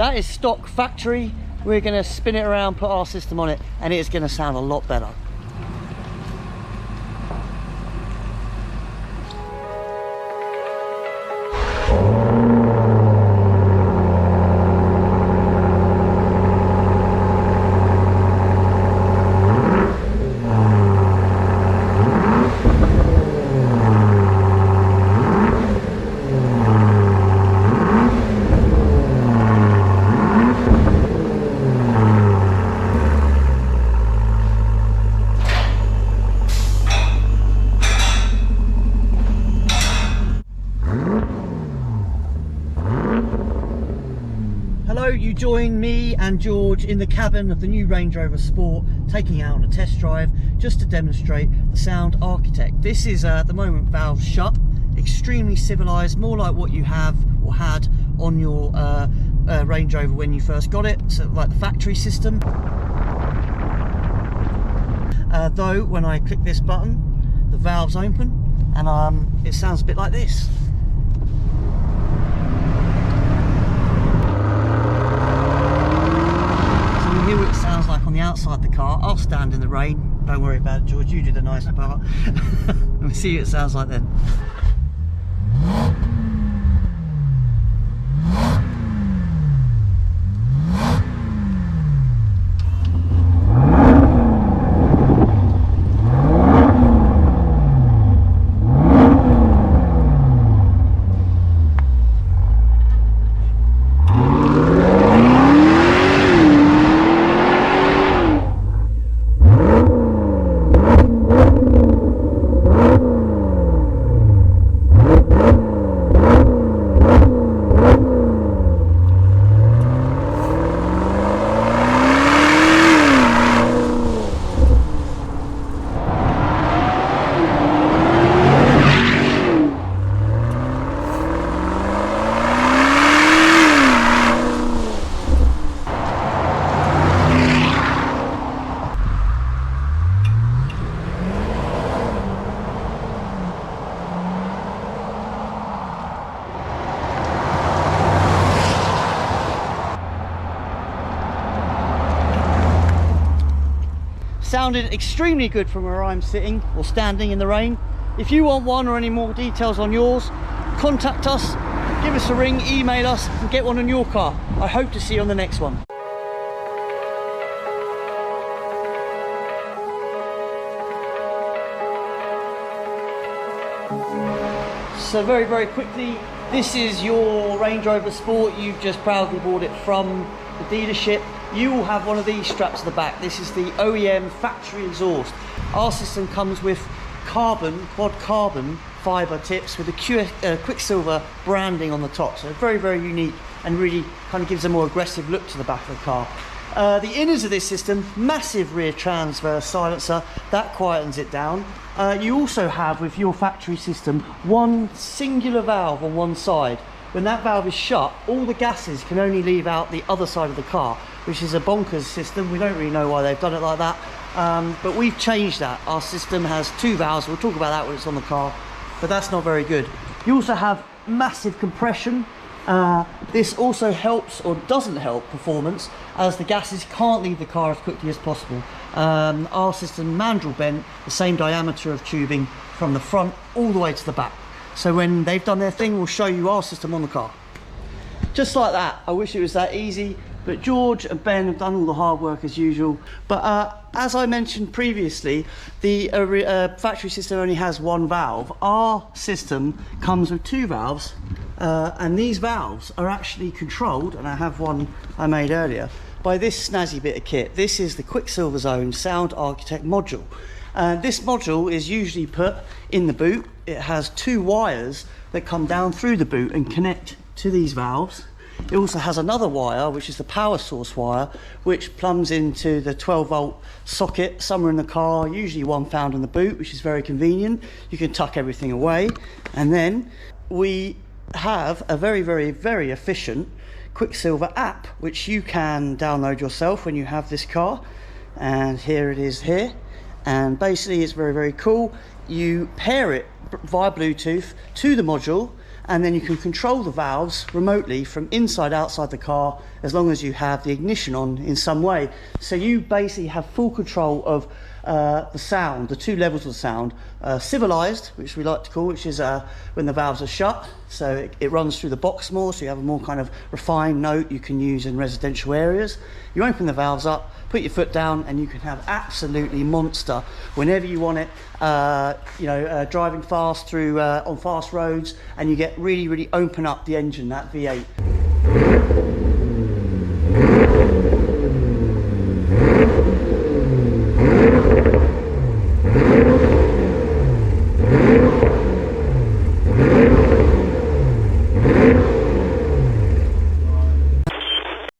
That is stock factory. We're going to spin it around, put our system on it, and it's going to sound a lot better. You join me and George in the cabin of the new Range Rover Sport, taking out a test drive just to demonstrate the sound architect. This is at the moment valve shut, extremely civilized, more like what you have or had on your Range Rover when you first got it, so like the factory system. Though when I click this button, the valves open and it sounds a bit like this. Hear what it sounds like on the outside of the car. I'll stand in the rain, don't worry about it, George, you do the nice part. Let me see what it sounds like then. Sounded extremely good from where I'm sitting or standing in the rain. If you want one or any more details on yours, contact us, give us a ring, email us and get one on your car. I hope to see you on the next one. So very quickly, this is your Range Rover Sport. You've just proudly bought it from the dealership. You will have one of these straps at the back. This is the OEM factory exhaust. Our system comes with quad carbon fibre tips with the QuickSilver branding on the top. So very unique and really kind of gives a more aggressive look to the back of the car. The inners of this system, massive rear transverse silencer, that quietens it down. You also have with your factory system one singular valve on one side. When that valve is shut, all the gases can only leave out the other side of the car, which is a bonkers system. We don't really know why they've done it like that, but we've changed that. Our system has two valves. We'll talk about that when it's on the car, but that's not very good. You also have massive compression. This also helps or doesn't help performance, as the gases can't leave the car as quickly as possible. Our system mandrel bent the same diameter of tubing from the front all the way to the back. So when they've done their thing, we'll show you our system on the car. Just like that. I wish it was that easy, but George and Ben have done all the hard work as usual. But as I mentioned previously, the factory system only has one valve. Our system comes with two valves, and these valves are actually controlled, and I have one I made earlier, by this snazzy bit of kit. This is the QuickSilver's own Sound Architect module. This module is usually put in the boot. It has two wires that come down through the boot and connect to these valves. It also has another wire, which is the power source wire, which plumbs into the 12-volt socket somewhere in the car, usually one found in the boot, which is very convenient. You can tuck everything away. And then we have a very efficient QuickSilver app, which you can download yourself when you have this car. And here it is here. And basically it's very cool. You pair it via Bluetooth to the module, and then you can control the valves remotely from inside outside the car, as long as you have the ignition on in some way. So you basically have full control of the sound, the two levels of sound. Civilized, which we like to call, which is when the valves are shut, so it runs through the box more, so you have a more kind of refined note you can use in residential areas. You open the valves up, put your foot down, and you can have absolutely monster whenever you want it. Driving fast through on fast roads, and you get really open up the engine, that V8.